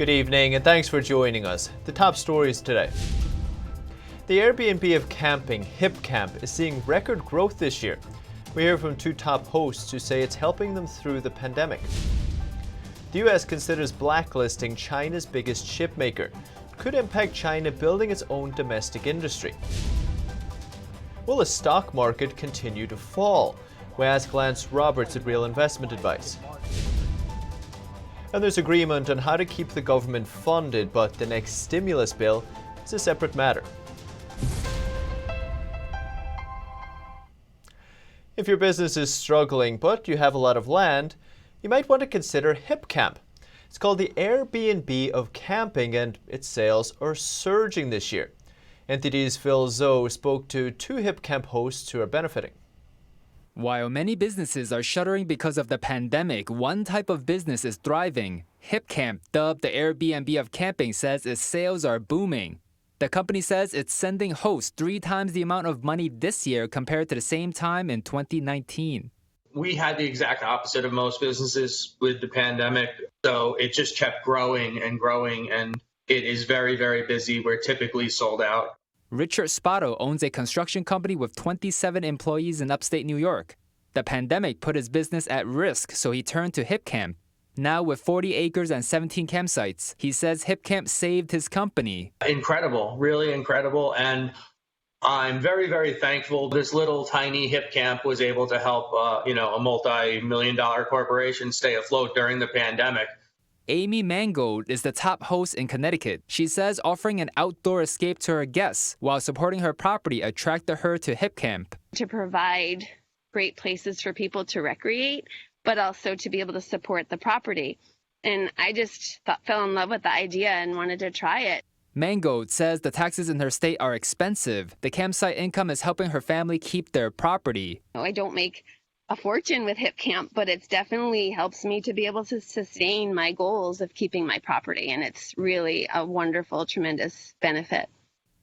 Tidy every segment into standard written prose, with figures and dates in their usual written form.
Good evening and thanks for joining us. The top stories today. The Airbnb of camping, HipCamp, is seeing record growth this year. We hear from two top hosts who say it's helping them through the pandemic. The US considers blacklisting China's biggest chipmaker. Could impact China building its own domestic industry. Will the stock market continue to fall? We ask Lance Roberts at Real Investment Advice. And there's agreement on how to keep the government funded, but the next stimulus bill is a separate matter. If your business is struggling but you have a lot of land, you might want to consider HipCamp. It's called the Airbnb of camping and its sales are surging this year. NTD's Phil Zhou spoke to two HipCamp hosts who are benefiting. While many businesses are shuttering because of the pandemic, one type of business is thriving. HipCamp, dubbed the Airbnb of camping, says its sales are booming. The company says it's sending hosts 3 times the amount of money this year compared to the same time in 2019. We had the exact opposite of most businesses with the pandemic, so it just kept growing, and it is very, very busy. We're typically sold out. Richard SPOTO owns a construction company with 27 employees in upstate New York. The pandemic put his business at risk, so he turned to HipCamp. Now with 40 acres and 17 campsites, he says HipCamp saved his company. Incredible, really incredible, and I'm very, very thankful this little tiny HipCamp was able to help a multi-million-dollar corporation stay afloat during the pandemic. Amy MANGOLD is the top host in Connecticut. She says offering an outdoor escape to her guests while supporting her property attracted her to HipCamp. To provide great places for people to recreate, but also to be able to support the property. And I just fell in love with the idea and wanted to try it. Mangold says the taxes in her state are expensive. The campsite income is helping her family keep their property. I don't make a fortune with HipCamp, but it definitely helps me to be able to sustain my goals of keeping my property. And it's really a wonderful, tremendous benefit.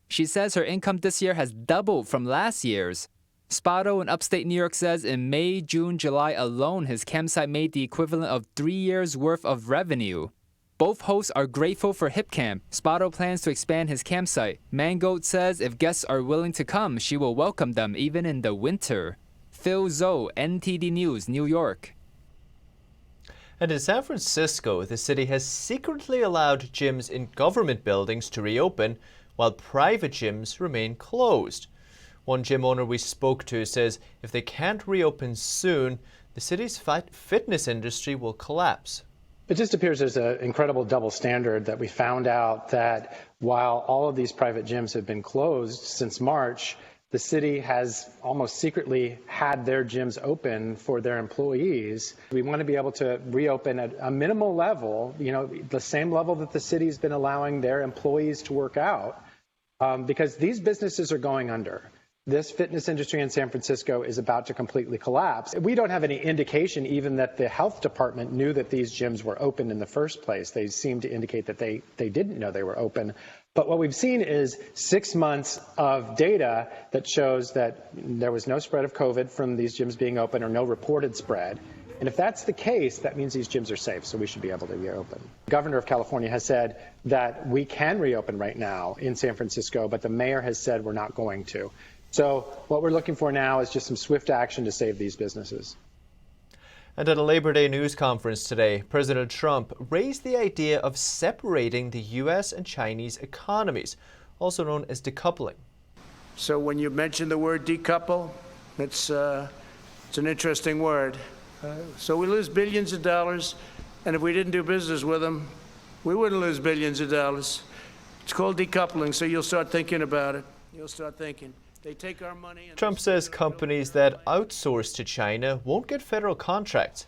She says her income this year has doubled from last year's. SPOTO in upstate New York says in May, June, July alone, his campsite made the equivalent of 3 years' worth of revenue. Both hosts are grateful for HipCamp. SPOTO plans to expand his campsite. Mangold says if guests are willing to come, she will welcome them even in the winter. Phil Zhou, NTD News, New York. And in San Francisco, the city has secretly allowed gyms in government buildings to reopen while private gyms remain closed. One gym owner we spoke to says if they can't reopen soon, the city's fitness industry will collapse. It just appears there's an incredible double standard that we found out that while all of these private gyms have been closed since March, the city has almost secretly had their gyms open for their employees. We want to be able to reopen at a minimal level, the same level that the city's been allowing their employees to work out, because these businesses are going under. This fitness industry in San Francisco is about to completely collapse. We don't have any indication even that the health department knew that these gyms were open in the first place. They seem to indicate that they didn't know they were open. But what we've seen is 6 months of data that shows that there was no spread of COVID from these gyms being open or no reported spread. And if that's the case, that means these gyms are safe, so we should be able to reopen. The governor of California has said that we can reopen right now in San Francisco, but the mayor has said we're not going to. So what we're looking for now is just some swift action to save these businesses. And at a Labor Day news conference today, President Trump raised the idea of separating the U.S. and Chinese economies, also known as decoupling. So when you mention the word decouple, it's an interesting word. So we lose billions of dollars, and if we didn't do business with them, we wouldn't lose billions of dollars. It's called decoupling, so you'll start thinking about it. You'll start thinking. They take our money. Trump says companies that outsource to China won't get federal contracts.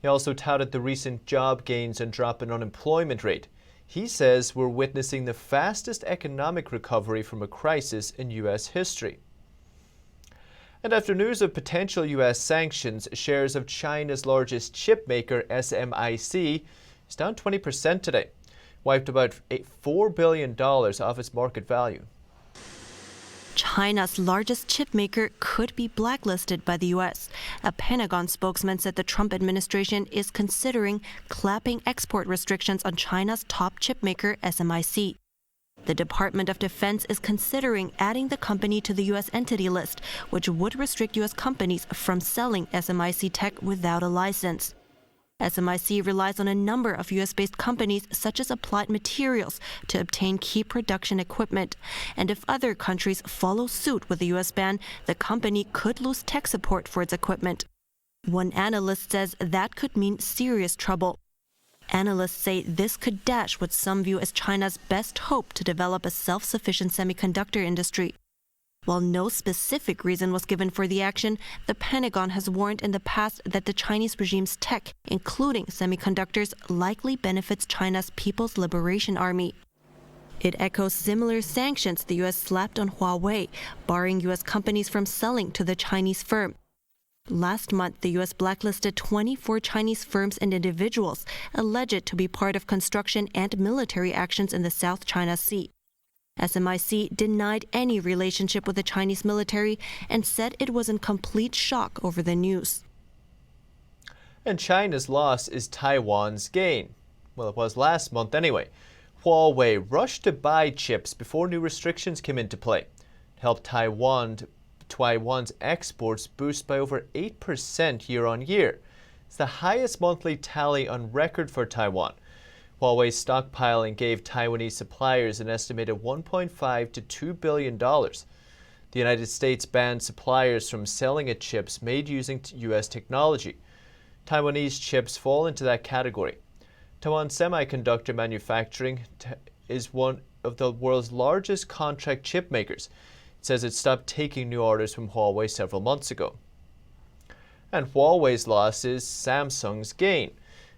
He also touted the recent job gains and drop in unemployment rate. He says we're witnessing the fastest economic recovery from a crisis in U.S. history. And after news of potential U.S. sanctions, shares of China's largest chipmaker, SMIC, is down 20% today, wiped about $4 billion off its market value. China's largest chipmaker could be blacklisted by the U.S. A Pentagon spokesman said the Trump administration is considering clapping export restrictions on China's top chipmaker, SMIC. The Department of Defense is considering adding the company to the U.S. entity list, which would restrict U.S. companies from selling SMIC tech without a license. SMIC relies on a number of U.S.-based companies such as Applied Materials to obtain key production equipment. And if other countries follow suit with the U.S. ban, the company could lose tech support for its equipment. One analyst says that could mean serious trouble. Analysts say this could dash what some view as China's best hope to develop a self-sufficient semiconductor industry. While no specific reason was given for the action, the Pentagon has warned in the past that the Chinese regime's tech, including semiconductors, likely benefits China's People's Liberation Army. It echoes similar sanctions the U.S. slapped on Huawei, barring U.S. companies from selling to the Chinese firm. Last month, the U.S. blacklisted 24 Chinese firms and individuals alleged to be part of construction and military actions in the South China Sea. SMIC denied any relationship with the Chinese military and said it was in complete shock over the news. And China's loss is Taiwan's gain. Well, it was last month anyway. Huawei rushed to buy chips before new restrictions came into play. It helped Taiwan's exports boost by over 8% year on year. It's the highest monthly tally on record for Taiwan. Huawei's stockpiling gave Taiwanese suppliers an estimated $1.5 to $2 billion. The United States banned suppliers from selling its chips made using U.S. technology. Taiwanese chips fall into that category. Taiwan Semiconductor Manufacturing is one of the world's largest contract chip makers. It says it stopped taking new orders from Huawei several months ago. And Huawei's loss is Samsung's gain.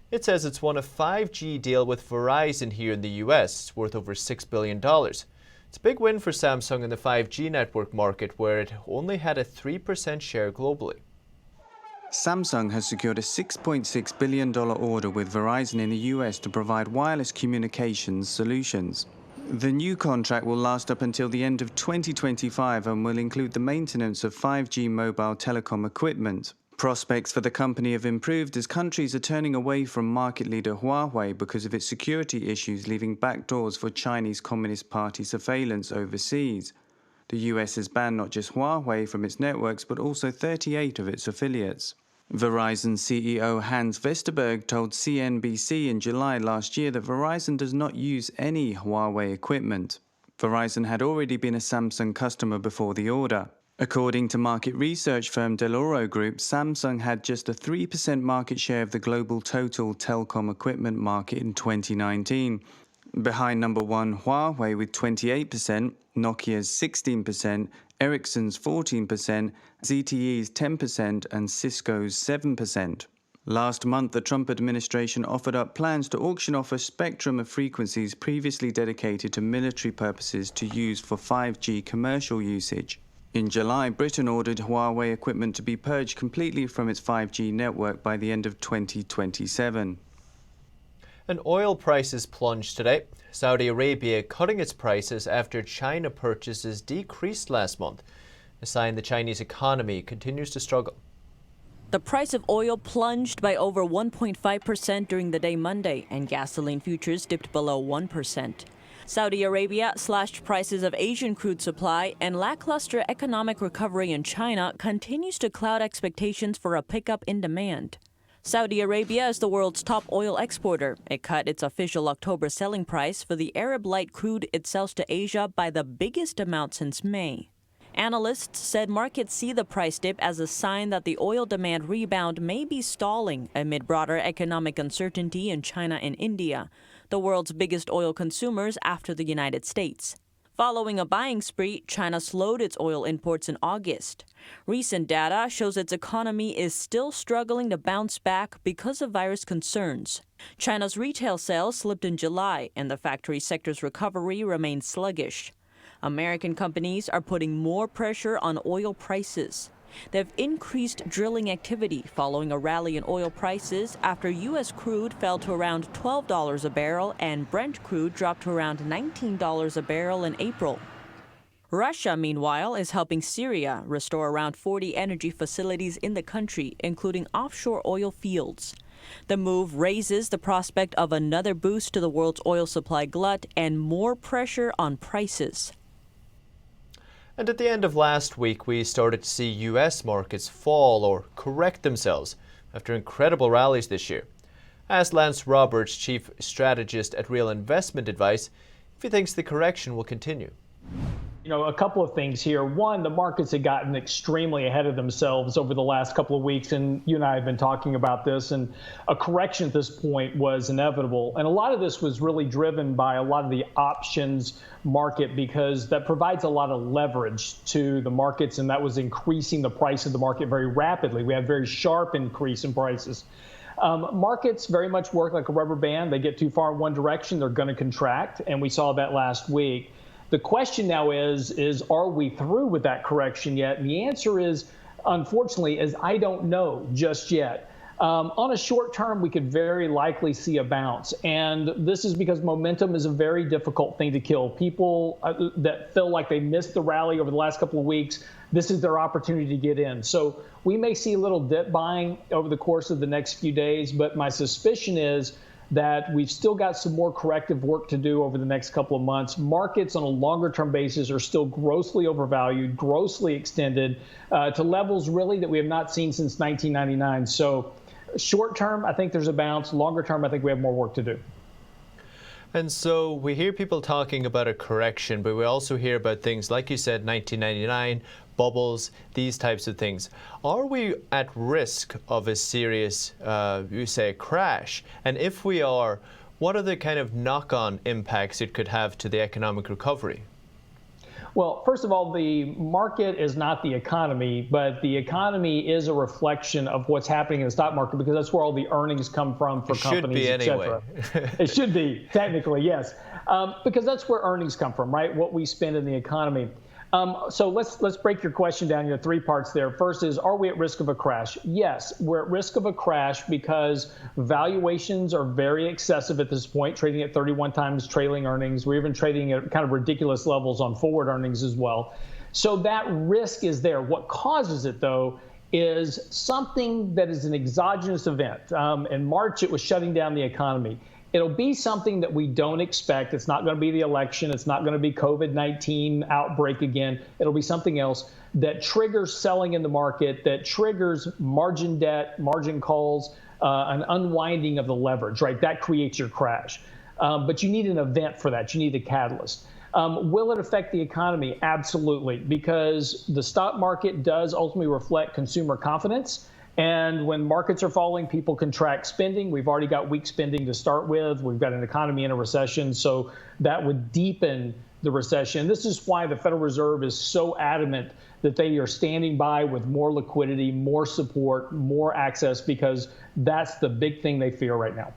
It says it's won a 5G deal with Verizon here in the U.S. It's worth over $6 billion. It's a big win for Samsung in the 5G network market, where it only had a 3% share globally. Samsung has secured a $6.6 billion order with Verizon in the U.S. to provide wireless communications solutions. The new contract will last up until the end of 2025 and will include the maintenance of 5G mobile telecom equipment. Prospects for the company have improved as countries are turning away from market leader Huawei because of its security issues, leaving backdoors for Chinese Communist Party surveillance overseas. The US has banned not just Huawei from its networks, but also 38 of its affiliates. Verizon CEO Hans Vestager told CNBC in July last year that Verizon does not use any Huawei equipment. Verizon had already been a Samsung customer before the order. According to market research firm Dell'Oro Group, Samsung had just a 3% market share of the global total telecom equipment market in 2019. Behind number one Huawei with 28%, Nokia's 16%, Ericsson's 14%, ZTE's 10%, and Cisco's 7%. Last month, the Trump administration offered up plans to auction off a spectrum of frequencies previously dedicated to military purposes to use for 5G commercial usage. In July, Britain ordered Huawei equipment to be purged completely from its 5G network by the end of 2027. And oil prices plunged today. Saudi Arabia cutting its prices after China purchases decreased last month, a sign the Chinese economy continues to struggle. The price of oil plunged by over 1.5% during the day Monday, and gasoline futures dipped below 1%. Saudi Arabia slashed prices of Asian crude supply, and lackluster economic recovery in China continues to cloud expectations for a pickup in demand. Saudi Arabia is the world's top oil exporter. It cut its official October selling price for the Arab light crude it sells to Asia by the biggest amount since May. Analysts said markets see the price dip as a sign that the oil demand rebound may be stalling amid broader economic uncertainty in China and India, the world's biggest oil consumers after the United States. Following a buying spree, China slowed its oil imports in August. Recent data shows its economy is still struggling to bounce back because of virus concerns. China's retail sales slipped in July, and the factory sector's recovery remains sluggish. American companies are putting more pressure on oil prices. They've increased drilling activity following a rally in oil prices after U.S. crude fell to around $12 a barrel and Brent crude dropped to around $19 a barrel in April. Russia, meanwhile, is helping Syria restore around 40 energy facilities in the country, including offshore oil fields. The move raises the prospect of another boost to the world's oil supply glut and more pressure on prices. And at the end of last week, we started to see US markets fall or correct themselves after incredible rallies this year. I asked Lance Roberts, chief strategist at Real Investment Advice, if he thinks the correction will continue. You know, a couple of things here. One, the markets had gotten extremely ahead of themselves over the last couple of weeks, and you and I have been talking about this, and a correction at this point was inevitable. And a lot of this was really driven by a lot of the options market, because that provides a lot of leverage to the markets, and that was increasing the price of the market very rapidly. We had a very sharp increase in prices. Markets very much work like a rubber band. They get too far in one direction, they're going to contract, and we saw that last week. The question now is are we through with that correction yet? And the answer is, unfortunately, is I don't know just yet. On a short term, we could very likely see a bounce. And this is because momentum is a very difficult thing to kill. People that feel like they missed the rally over the last couple of weeks, this is their opportunity to get in. So we may see a little dip buying over the course of the next few days, but my suspicion is that we've still got some more corrective work to do over the next couple of months. Markets on a longer term basis are still grossly overvalued, grossly extended to levels really that we have not seen since 1999. So short term, I think there's a bounce. Longer term, I think we have more work to do. And so we hear people talking about a correction, but we also hear about things like you said, 1999, bubbles, these types of things. Are we at risk of a serious, you say, crash? And if we are, what are the kind of knock-on impacts it could have to the economic recovery? Well, first of all, the market is not the economy, but the economy is a reflection of what's happening in the stock market, because that's where all the earnings come from for companies, et cetera. It should be, technically, yes, because that's where earnings come from, right? What we spend in the economy. So let's break your question down into three parts there. First is, are we at risk of a crash? Yes, we're at risk of a crash because valuations are very excessive at this point, trading at 31 times trailing earnings. We're even trading at kind of ridiculous levels on forward earnings as well. So that risk is there. What causes it, though, is something that is an exogenous event. In March, it was shutting down the economy. It'll be something that we don't expect. It's not going to be the election. It's not going to be COVID-19 outbreak again. It'll be something else that triggers selling in the market, that triggers margin debt, margin calls, an unwinding of the leverage, right? That creates your crash. But you need an event for that. You need a catalyst. Will it affect the economy? Absolutely, because the stock market does ultimately reflect consumer confidence. And when markets are falling, people contract spending. We've already got weak spending to start with. We've got an economy in a recession, so that would deepen the recession. This is why the Federal Reserve is so adamant that they are standing by with more liquidity, more support, more access, because that's the big thing they fear right now.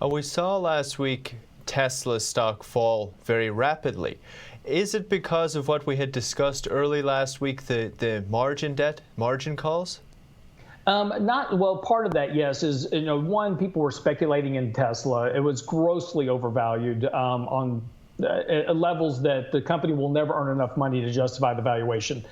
We saw last week Tesla stock fall very rapidly. Is it because of what we had discussed early last week, the margin debt, margin calls? Part of that, yes, is, one, people were speculating in Tesla. It was grossly overvalued on levels that the company will never earn enough money to justify the valuation.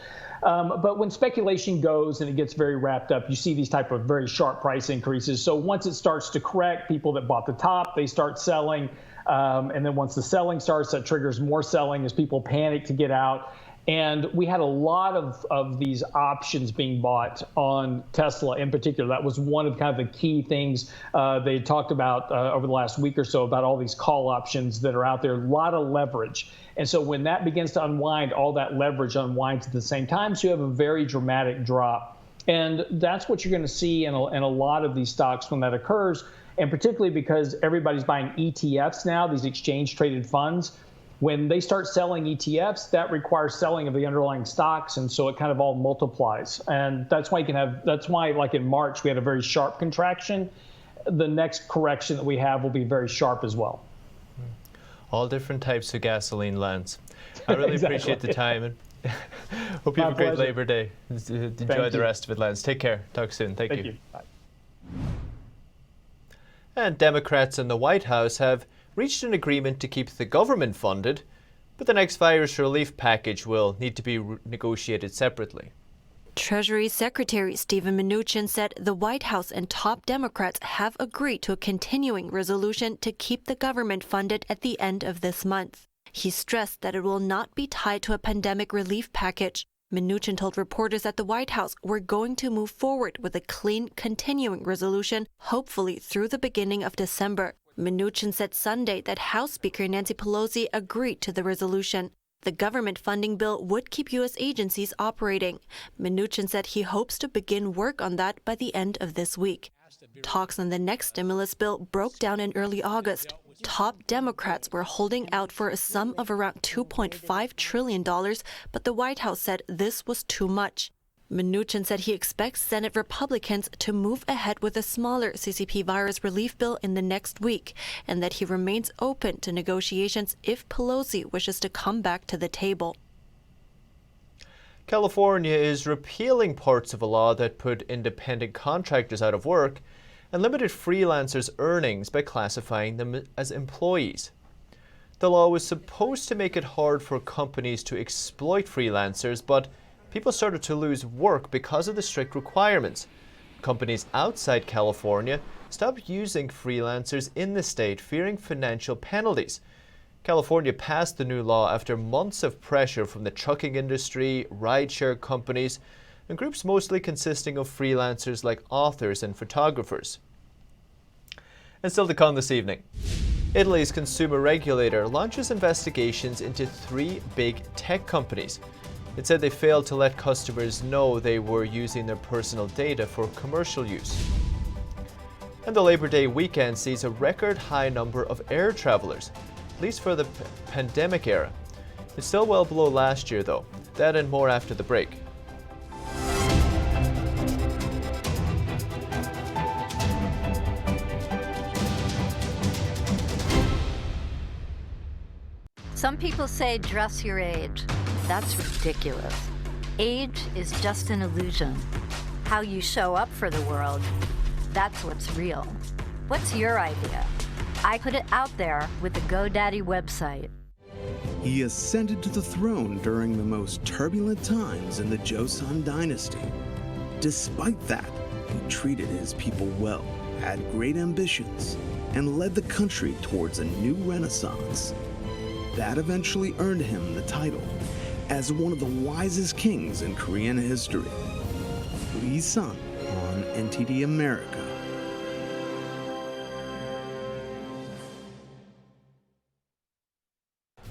But when speculation goes and it gets very wrapped up, you see these type of very sharp price increases. So once it starts to correct, people that bought the top, they start selling. And then once the selling starts, that triggers more selling as people panic to get out. And we had a lot of these options being bought on Tesla in particular. That was one of kind of the key things they talked about over the last week or so, about all these call options that are out there, a lot of leverage. And so when that begins to unwind, all that leverage unwinds at the same time. So you have a very dramatic drop. And that's what you're going to see in a lot of these stocks when that occurs. And particularly because everybody's buying ETFs now, these exchange traded funds. When they start selling ETFs, that requires selling of the underlying stocks, and so it kind of all multiplies. And that's why like in March, we had a very sharp contraction. The next correction that we have will be very sharp as well. All different types of gasoline, Lance. I really Exactly. appreciate the time, and hope you have a great Labor Day. Enjoy the rest of it, Lance. Take care. Talk soon. Thank you. Bye. And Democrats in the White House have reached an agreement to keep the government funded, But the next virus relief package will need to be negotiated separately. Treasury Secretary Steven Mnuchin said the White House and top Democrats have agreed to a continuing resolution to keep the government funded at the end of this month. He stressed that it will not be tied to a pandemic relief package. Mnuchin told reporters that the White House were going to move forward with a clean, continuing resolution, hopefully through the beginning of December. Mnuchin said Sunday that House Speaker Nancy Pelosi agreed to the resolution. The government funding bill would keep U.S. agencies operating. Mnuchin said he hopes to begin work on that by the end of this week. Talks on the next stimulus bill broke down in early August. Top Democrats were holding out for a sum of around $2.5 trillion, but the White House said this was too much. Mnuchin said he expects Senate Republicans to move ahead with a smaller CCP virus relief bill in the next week, and that he remains open to negotiations if Pelosi wishes to come back to the table. California is repealing parts of a law that put independent contractors out of work and limited freelancers' earnings by classifying them as employees. The law was supposed to make it hard for companies to exploit freelancers, but people started to lose work because of the strict requirements. Companies outside California stopped using freelancers in the state, fearing financial penalties. California passed the new law after months of pressure from the trucking industry, rideshare companies, and groups mostly consisting of freelancers like authors and photographers. And still to come this evening, Italy's consumer regulator launches investigations into 3 big tech companies. It said they failed to let customers know they were using their personal data for commercial use. And the Labor Day weekend sees a record high number of air travelers, at least for the pandemic era. It's still well below last year though. That and more after the break. Some people say dress your age. That's ridiculous. Age is just an illusion. How you show up for the world, that's what's real. What's your idea? I put it out there with the GoDaddy website. He ascended to the throne during the most turbulent times in the Joseon dynasty. Despite that, he treated his people well, had great ambitions, and led the country towards a new renaissance. That eventually earned him the title as one of the wisest kings in Korean history. Lee Sun on NTD America.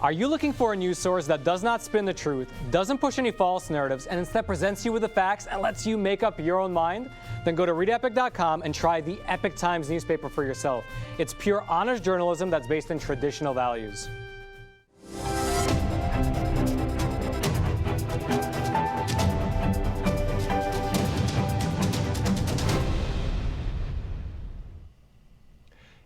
Are you looking for a news source that does not spin the truth, doesn't push any false narratives, and instead presents you with the facts and lets you make up your own mind? Then go to readepic.com and try the Epic Times newspaper for yourself. It's pure honest journalism that's based in traditional values.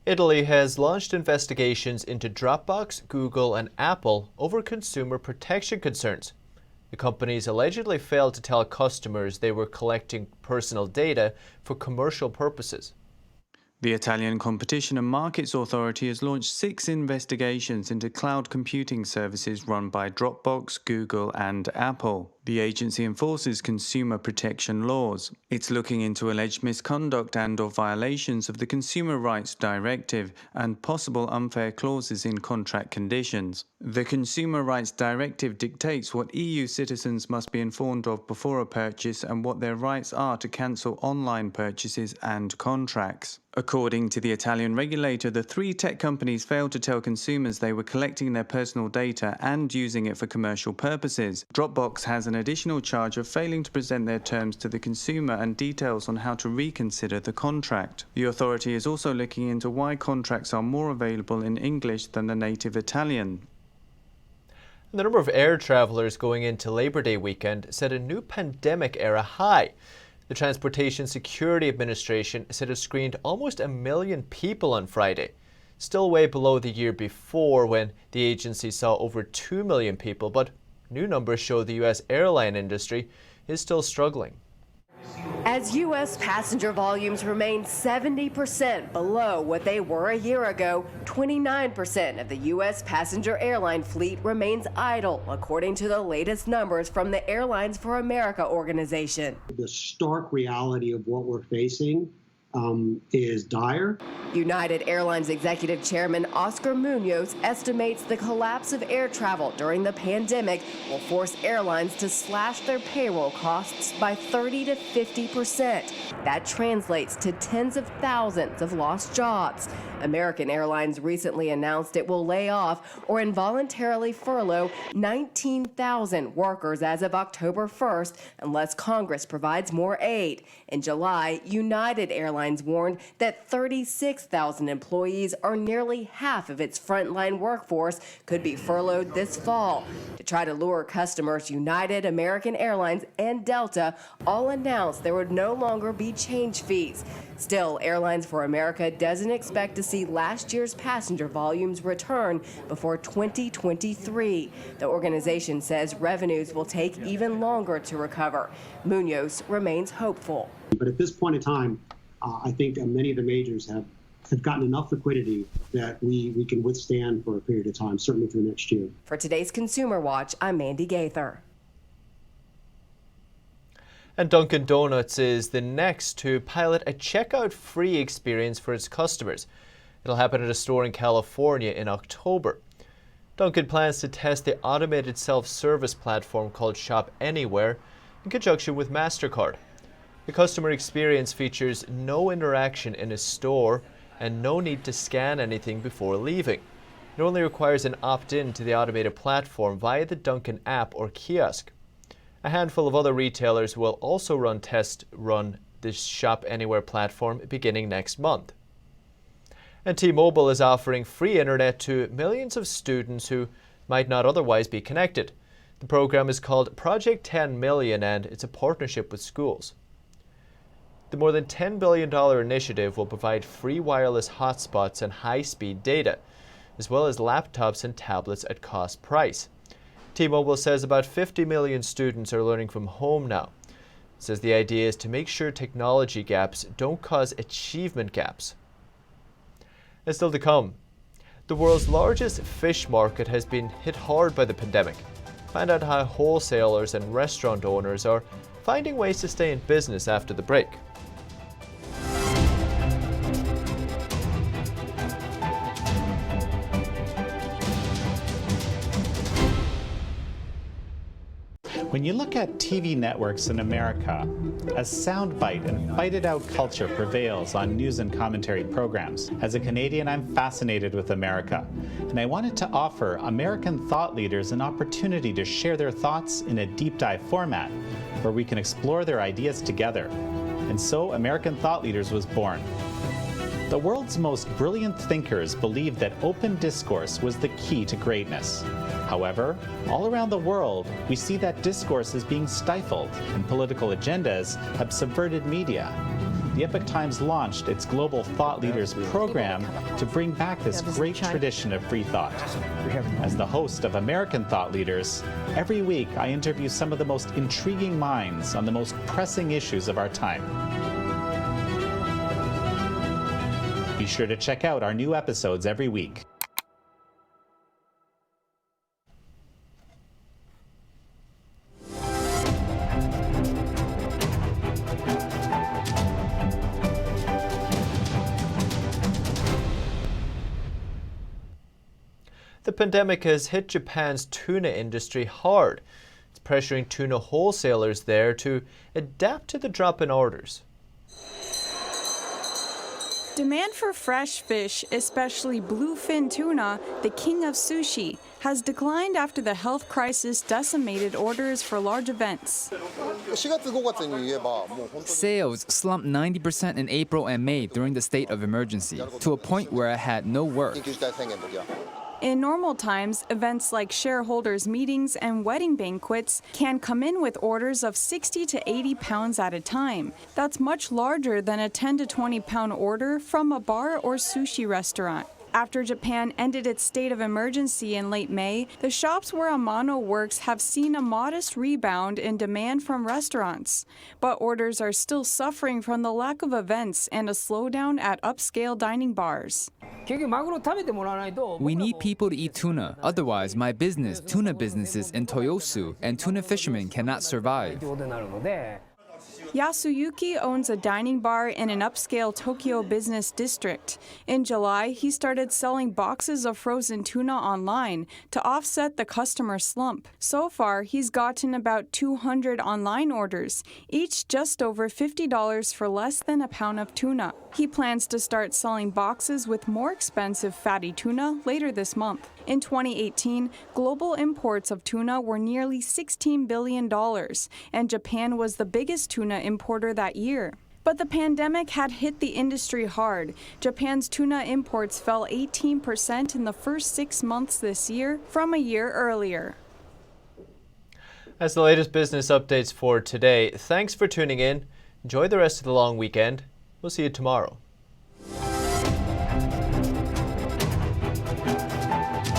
Italy has launched investigations into Dropbox, Google, and Apple over consumer protection concerns. The companies allegedly failed to tell customers they were collecting personal data for commercial purposes. The Italian Competition and Markets Authority has launched 6 investigations into cloud computing services run by Dropbox, Google, and Apple. The agency enforces consumer protection laws. It's looking into alleged misconduct and/or violations of the Consumer Rights Directive and possible unfair clauses in contract conditions. The Consumer Rights Directive dictates what EU citizens must be informed of before a purchase and what their rights are to cancel online purchases and contracts. According to the Italian regulator, the 3 tech companies failed to tell consumers they were collecting their personal data and using it for commercial purposes. Dropbox has an additional charge of failing to present their terms to the consumer and details on how to reconsider the contract. The authority is also looking into why contracts are more available in English than the native Italian. The number of air travelers going into Labor Day weekend set a new pandemic-era high. The Transportation Security Administration said it screened almost 1 million people on Friday, still way below the year before when the agency saw over 2 million people, but new numbers show the U.S. airline industry is still struggling. As U.S. passenger volumes remain 70% below what they were a year ago, 29% of the U.S. passenger airline fleet remains idle, according to the latest numbers from the Airlines for America organization. The stark reality of what we're facing is dire. United Airlines Executive Chairman Oscar Munoz estimates the collapse of air travel during the pandemic will force airlines to slash their payroll costs by 30 to 50%. That translates to tens of thousands of lost jobs. American Airlines recently announced it will lay off or involuntarily furlough 19,000 workers as of October 1st unless Congress provides more aid. In July, United Airlines warned that 36,000 employees, or nearly half of its frontline workforce, could be furloughed this fall. To try to lure customers, United, American Airlines, and Delta all announced there would no longer be change fees. Still, Airlines for America doesn't expect to see last year's passenger volumes return before 2023. The organization says revenues will take even longer to recover. Munoz remains hopeful. But at this point in time, I think many of the majors have gotten enough liquidity that we can withstand for a period of time, certainly through next year. For today's Consumer Watch, I'm Mandy Gaither. And Dunkin' Donuts is the next to pilot a checkout-free experience for its customers. It'll happen at a store in California in October. Dunkin' plans to test the automated self-service platform called Shop Anywhere in conjunction with MasterCard. The customer experience features no interaction in a store and no need to scan anything before leaving. It only requires an opt-in to the automated platform via the Dunkin' app or kiosk. A handful of other retailers will also run this Shop Anywhere platform beginning next month. And T-Mobile is offering free internet to millions of students who might not otherwise be connected. The program is called Project 10 Million and it's a partnership with schools. The more than $10 billion initiative will provide free wireless hotspots and high-speed data, as well as laptops and tablets at cost price. T-Mobile says about 50 million students are learning from home now. It says the idea is to make sure technology gaps don't cause achievement gaps. And still to come, the world's largest fish market has been hit hard by the pandemic. Find out how wholesalers and restaurant owners are finding ways to stay in business after the break. When you look at TV networks in America, a soundbite and fight-it-out culture prevails on news and commentary programs. As a Canadian, I'm fascinated with America, and I wanted to offer American thought leaders an opportunity to share their thoughts in a deep dive format, where we can explore their ideas together. And so American Thought Leaders was born. The world's most brilliant thinkers believed that open discourse was the key to greatness. However, all around the world, we see that discourse is being stifled and political agendas have subverted media. The Epoch Times launched its Global Thought Leaders program to bring back this great tradition of free thought. As the host of American Thought Leaders, every week I interview some of the most intriguing minds on the most pressing issues of our time. Be sure to check out our new episodes every week. The pandemic has hit Japan's tuna industry hard. It's pressuring tuna wholesalers there to adapt to the drop in orders. Demand for fresh fish, especially bluefin tuna, the king of sushi, has declined after the health crisis decimated orders for large events. Sales slumped 90% in April and May during the state of emergency, to a point where it had no work. In normal times, events like shareholders' meetings and wedding banquets can come in with orders of 60 to 80 pounds at a time. That's much larger than a 10 to 20 pound order from a bar or sushi restaurant. After Japan ended its state of emergency in late May, the shops where Amano works have seen a modest rebound in demand from restaurants. But orders are still suffering from the lack of events and a slowdown at upscale dining bars. We need people to eat tuna. Otherwise, my business, tuna businesses in Toyosu, and tuna fishermen cannot survive. Yasuyuki owns a dining bar in an upscale Tokyo business district. In July, he started selling boxes of frozen tuna online to offset the customer slump. So far, he's gotten about 200 online orders, each just over $50 for less than a pound of tuna. He plans to start selling boxes with more expensive fatty tuna later this month. In 2018, global imports of tuna were nearly $16 billion, and Japan was the biggest tuna importer that year. But the pandemic had hit the industry hard. Japan's tuna imports fell 18% in the first 6 months this year from a year earlier. That's the latest business updates for today. Thanks for tuning in. Enjoy the rest of the long weekend. We'll see you tomorrow.